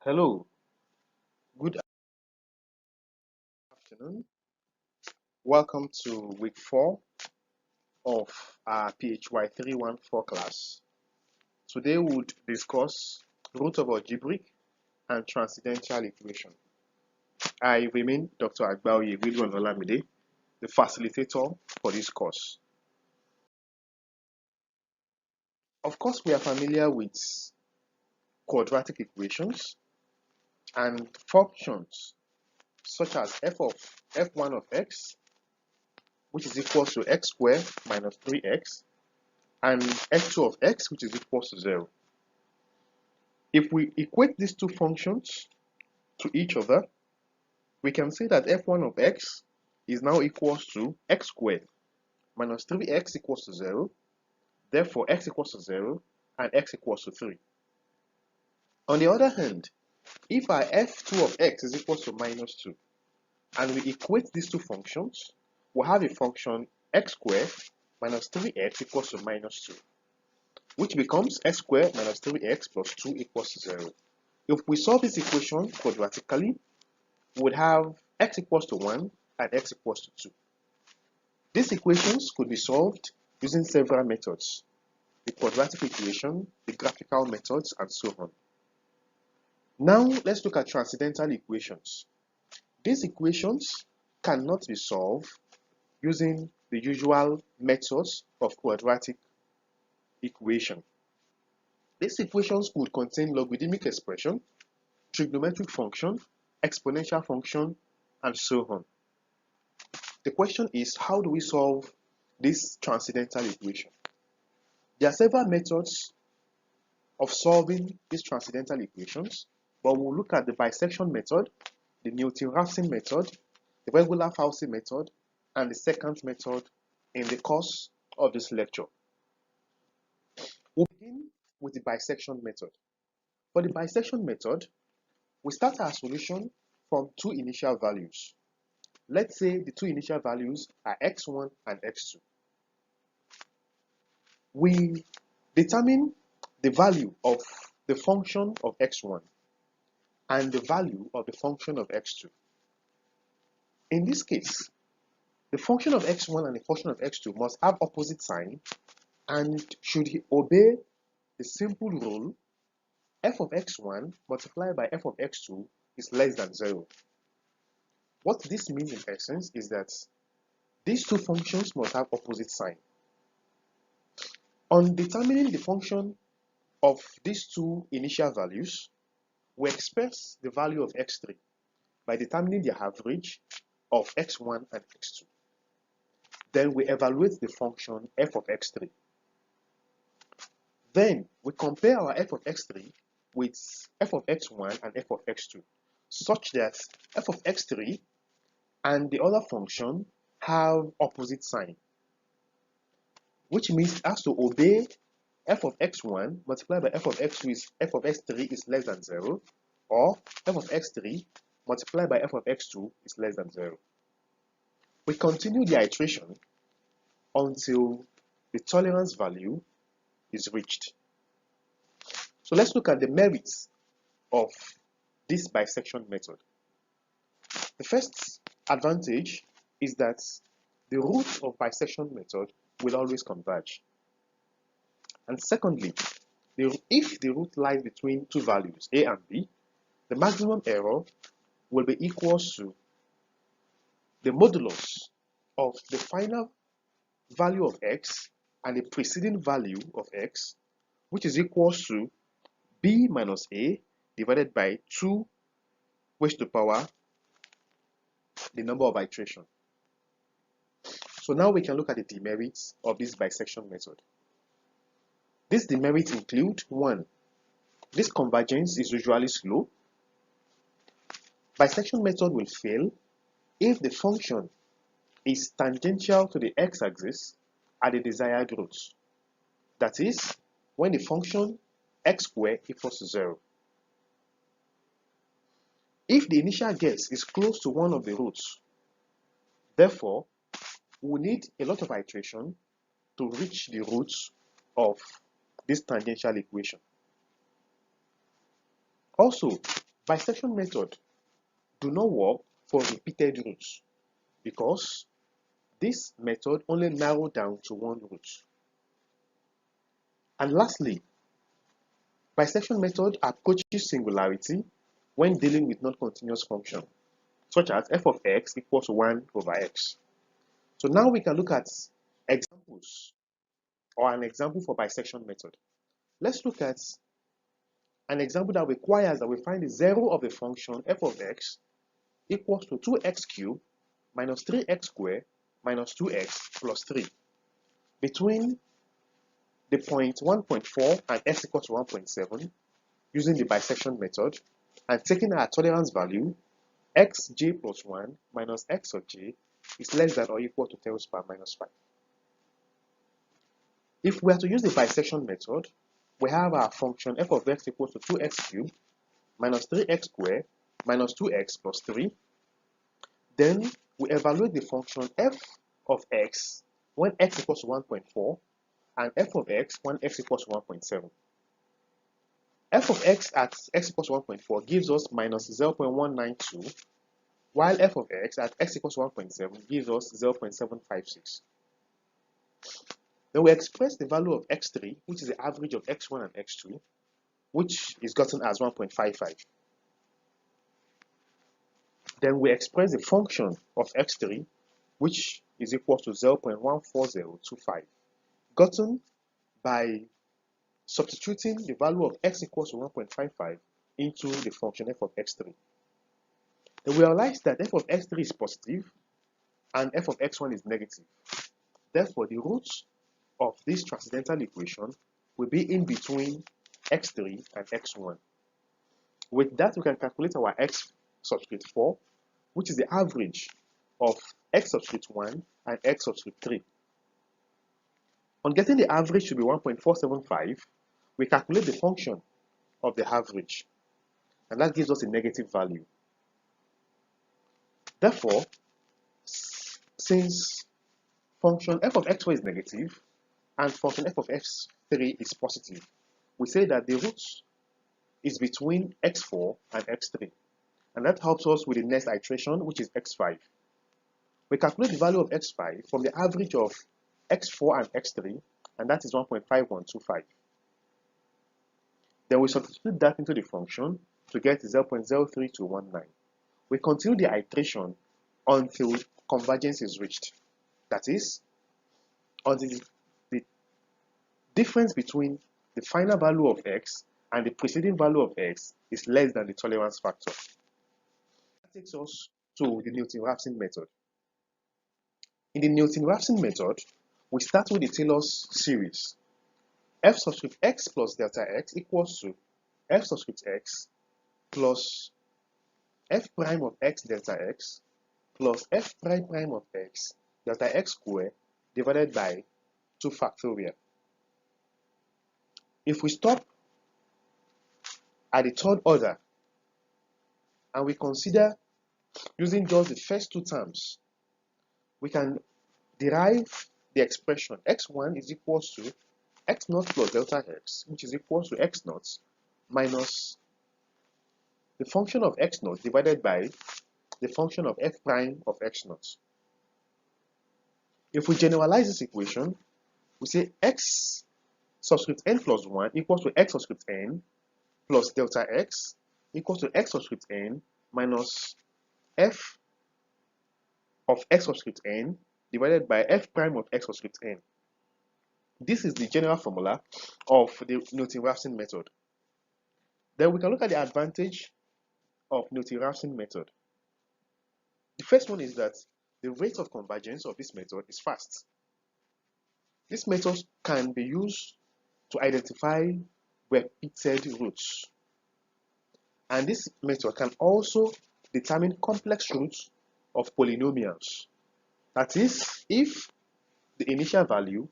Hello, good afternoon. Welcome to week 4 of our PHY 314 class. Today we would discuss root of algebraic and transcendental equation. I remain Dr. Algebraic, the facilitator for this course. Of course, we are familiar with quadratic equations and functions such as f1 of x, which is equal to x squared minus 3x, and f2 of x, which is equal to 0. If we equate these two functions to each other, we can say that f1 of x is now equals to x squared minus 3x equals to 0. Therefore, x equals to 0 and x equals to 3. On the other hand, if our f2 of x is equal to minus 2, and we equate these two functions, we'll have a function x squared minus 3x equals to minus 2, which becomes x squared minus 3x plus 2 equals to 0. If we solve this equation quadratically, we would have x equals to 1 and x equals to 2. These equations could be solved using several methods: the quadratic equation, the graphical methods, and so on. Now let's look at transcendental equations. These equations cannot be solved using the usual methods of quadratic equation. These equations would contain logarithmic expression, trigonometric function, exponential function, and so on. The question is, how do we solve this transcendental equation? There are several methods of solving these transcendental equations, but we'll look at the bisection method, the Newton-Raphson method, the Regula-Falsi method, and the Secant method in the course of this lecture. We'll begin with the bisection method. For the bisection method, we start our solution from two initial values. Let's say the two initial values are x1 and x2. We determine the value of the function of x1 and the value of the function of x2. In this case, the function of x1 and the function of x2 must have opposite sign and should obey the simple rule f of x1 multiplied by f of x2 is less than 0. What this means in essence is that these two functions must have opposite sign. On determining the function of these two initial values, we express the value of x3 by determining the average of x1 and x2. Then we evaluate the function f of x3. Then we compare our f of x3 with f of x1 and f of x2, such that f of x3 and the other function have opposite sign, which means it has to obey f of x1 multiplied by f of x2 is f of x3 is less than 0, or f of x3 multiplied by f of x2 is less than 0. We continue the iteration until the tolerance value is reached. So let's look at the merits of this bisection method. The first advantage is that the root of bisection method will always converge. And secondly, if the root lies between two values, a and b, the maximum error will be equal to the modulus of the final value of x and the preceding value of x, which is equal to b minus a divided by 2 raised to the power the number of iterations. So now we can look at the demerits of this bisection method. These demerits include: 1. This convergence is usually slow. Bisection method will fail if the function is tangential to the x-axis at the desired root. That is, when the function x squared equals to 0. If the initial guess is close to one of the roots, therefore, we need a lot of iteration to reach the roots of this tangential equation. Also, Bisection method do not work for repeated roots because this method only narrows down to one root. And lastly, bisection method approaches singularity when dealing with non-continuous function, such as f of x equals 1 over x. So now we can look at examples or an example for bisection method. Let's look at an example that requires that we find the zero of the function f of x equals to 2x cubed minus 3x squared minus 2x plus 3 between the point 1.4 and x equals to 1.7 using the bisection method and taking our tolerance value xj plus 1 minus x of j is less than or equal to 10 to the power minus 5. If we are to use the bisection method, we have our function f of x equals to 2x cubed minus 3x squared minus 2x plus 3. Then we evaluate the function f of x when x equals to 1.4 and f of x when x equals to 1.7. F of x at x equals to 1.4 gives us minus 0.192, while f of x at x equals to 1.7 gives us 0.756. Then we express the value of x3, which is the average of x1 and x2, which is gotten as 1.55. Then we express the function of x3, which is equal to 0.14025, gotten by substituting the value of x equals to 1.55 into the function f of x3. Then we realize that f of x3 is positive and f of x1 is negative. Therefore, the roots of this transcendental equation will be in between x3 and x1. With that, we can calculate our x subscript 4, which is the average of x subscript 1 and x subscript 3. On getting the average to be 1.475, we calculate the function of the average, and that gives us a negative value. Therefore, since function f of x4 is negative and function f of x3 is positive, we say that the root is between x4 and x3, and that helps us with the next iteration, which is x5. We calculate the value of x5 from the average of x4 and x3, and that is 1.5125. Then we substitute that into the function to get 0.03219. We continue the iteration until convergence is reached. That is, until the difference between the final value of x and the preceding value of x is less than the tolerance factor. That takes us to the Newton-Raphson method. In the Newton-Raphson method, we start with the Taylor's series. F subscript x plus delta x equals to f subscript x plus f prime of x delta x plus f prime prime of x delta x squared divided by 2 factorial. If we stop at the third order and we consider using just the first two terms, we can derive the expression x1 is equals to x naught plus delta x, which is equals to x naught minus the function of x naught divided by the function of f prime of x naught. If we generalize this equation, we say x subscript n plus 1 equals to x subscript n plus delta x equals to x subscript n minus f of x subscript n divided by f prime of x subscript n. This is the general formula of the Newton-Raphson method. Then we can look at the advantage of Newton-Raphson method. The first one is that the rate of convergence of this method is fast. This method can be used to identify repeated roots. And this method can also determine complex roots of polynomials. That is, if the initial value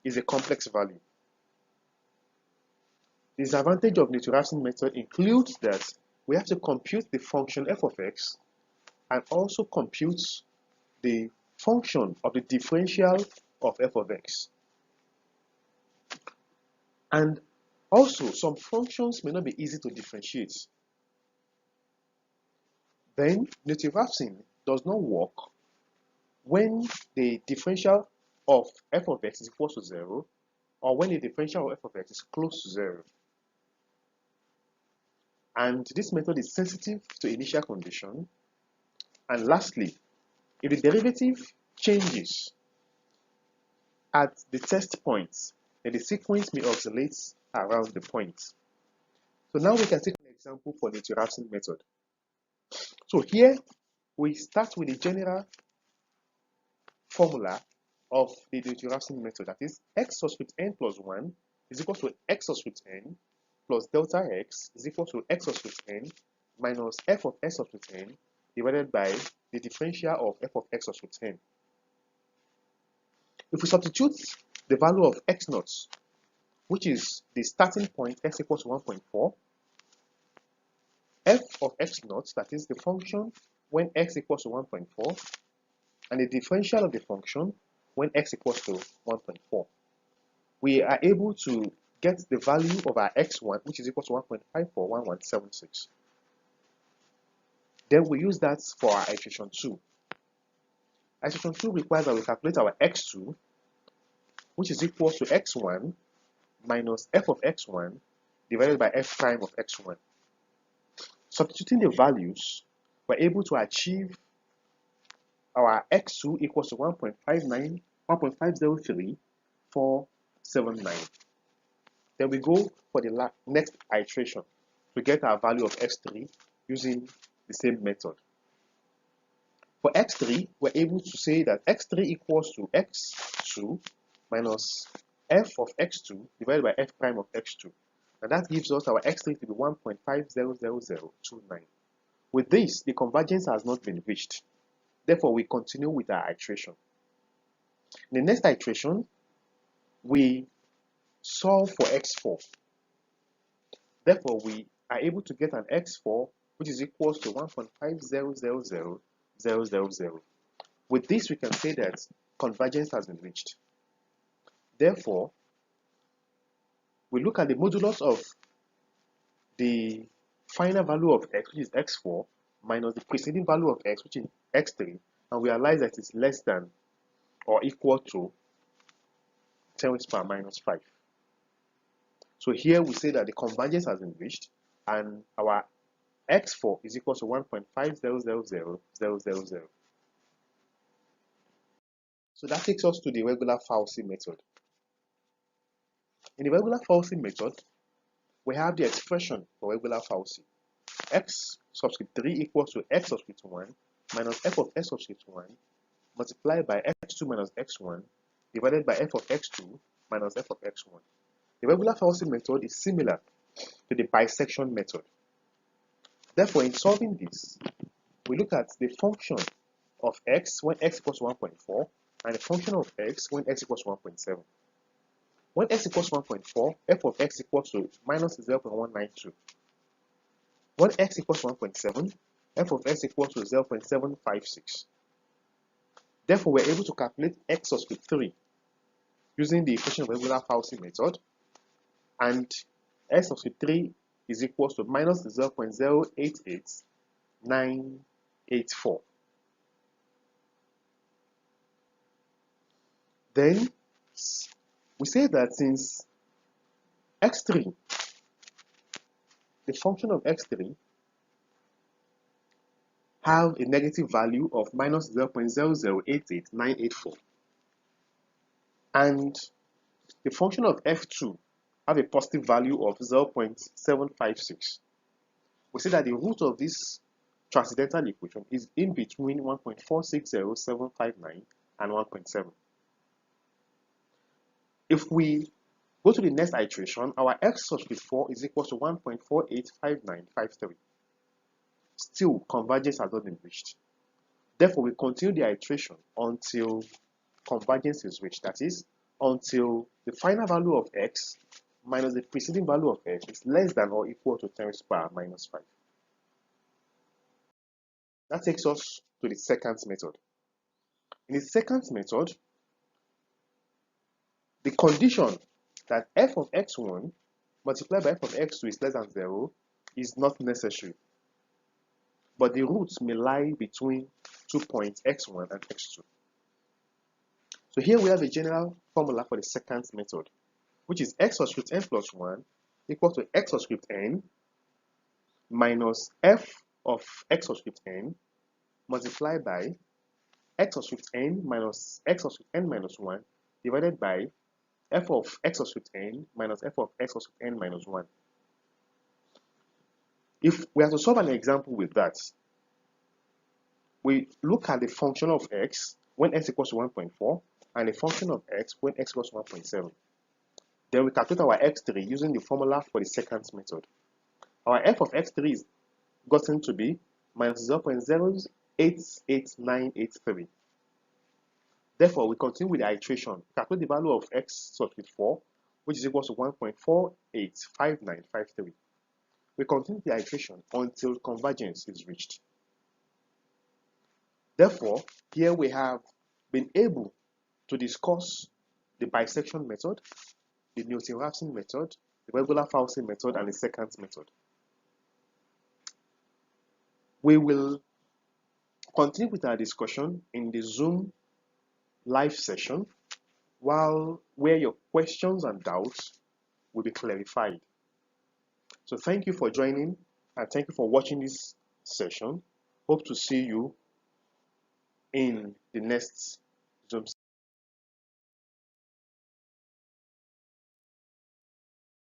is a complex value. The disadvantage of Newton-Raphson method includes that we have to compute the function f of x and also compute the function of the differential of f of x. And also, some functions may not be easy to differentiate. Then Newton-Raphson does not work when the differential of f of x is equal to 0 or when the differential of f of x is close to 0. And this method is sensitive to initial condition. And lastly, if the derivative changes at the test points, then the sequence may oscillate around the point. So now we can take an example for the Newton-Raphson method. So here we start with the general formula of the Newton-Raphson method, that is x subscript n plus 1 is equal to x subscript n plus delta x is equal to x subscript n minus f of s subscript n divided by the differential of f of x subscript n. If we substitute the value of x naught, which is the starting point x equals to 1.4, f of x naught, that is the function when x equals to 1.4, and the differential of the function when x equals to 1.4. We are able to get the value of our x1, which is equal to 1.541176. Then we use that for our iteration 2. Iteration 2 requires that we calculate our x2, which is equal to x1 minus f of x1 divided by f prime of x1. Substituting the values, we're able to achieve our x2 equals to 1.503479. Then we go for the next iteration to get our value of x3 using the same method. For x3, we're able to say that x3 equals to x2 minus f of x2 divided by f prime of x2. And that gives us our x3 to be 1.500029. With this, the convergence has not been reached. Therefore, we continue with our iteration. In the next iteration, we solve for x4. Therefore, we are able to get an x4 which is equal to 1.500000. With this, we can say that convergence has been reached. Therefore, we look at the modulus of the final value of x, which is x4, minus the preceding value of x, which is x3, and we realize that it's less than or equal to 10 raised to the power minus 5. So here we say that the convergence has been reached, and our x4 is equal to 1.500000. So that takes us to the Regula-Falsi method. In the Regula-Falsi method, we have the expression for Regula-Falsi. X subscript 3 equals to x subscript 1 minus f of s subscript 1 multiplied by x2 minus x1 divided by f of x2 minus f of x1. The Regula-Falsi method is similar to the bisection method. Therefore, in solving this, we look at the function of x when x equals to 1.4 and the function of x when x equals to 1.7. When x equals to 1.4, f of x equals to minus 0.192. When x equals to 1.7, f of x equals to 0.756. Therefore, we're able to calculate x subscript 3 using the equation of Regula-Falsi method, and x subscript 3 is equal to minus 0.088984. Then we say that since x3, the function of x3 have a negative value of minus 0.0088984, and the function of f2 have a positive value of 0.756. We say that the root of this transcendental equation is in between 1.460759 and 1.7. If we go to the next iteration, our x subscript 4 is equal to 1.485953. Still, convergence has not been reached. Therefore, we continue the iteration until convergence is reached. That is, until the final value of x minus the preceding value of x is less than or equal to 10 raised to the power minus 5. That takes us to the secant method. In the secant method, the condition that f of x1 multiplied by f of x2 is less than 0 is not necessary. but the roots may lie between 2 points x1 and x2. So here we have a general formula for the secant method, which is x subscript n plus 1 equal to x subscript n minus f of x subscript n multiplied by x subscript n minus x subscript n minus 1 divided by f of x subscript n minus f of x subscript n minus 1. If we are to solve an example with that, we look at the function of x when x equals to 1.4 and the function of x when x equals to 1.7. Then we calculate our x3 using the formula for the secant method. Our f of x3 is gotten to be minus 0.088983. Therefore, we continue with the iteration. Calculate the value of x subscript 4, which is equal to 1.485953. We continue the iteration until convergence is reached. Therefore, here we have been able to discuss the bisection method, the Newton-Raphson method, the Regula-Falsi method, and the Secant method. We will continue with our discussion in the Zoom live session, where your questions and doubts will be clarified. So thank you for joining and thank you for watching this session. Hope to see you in the next Zoom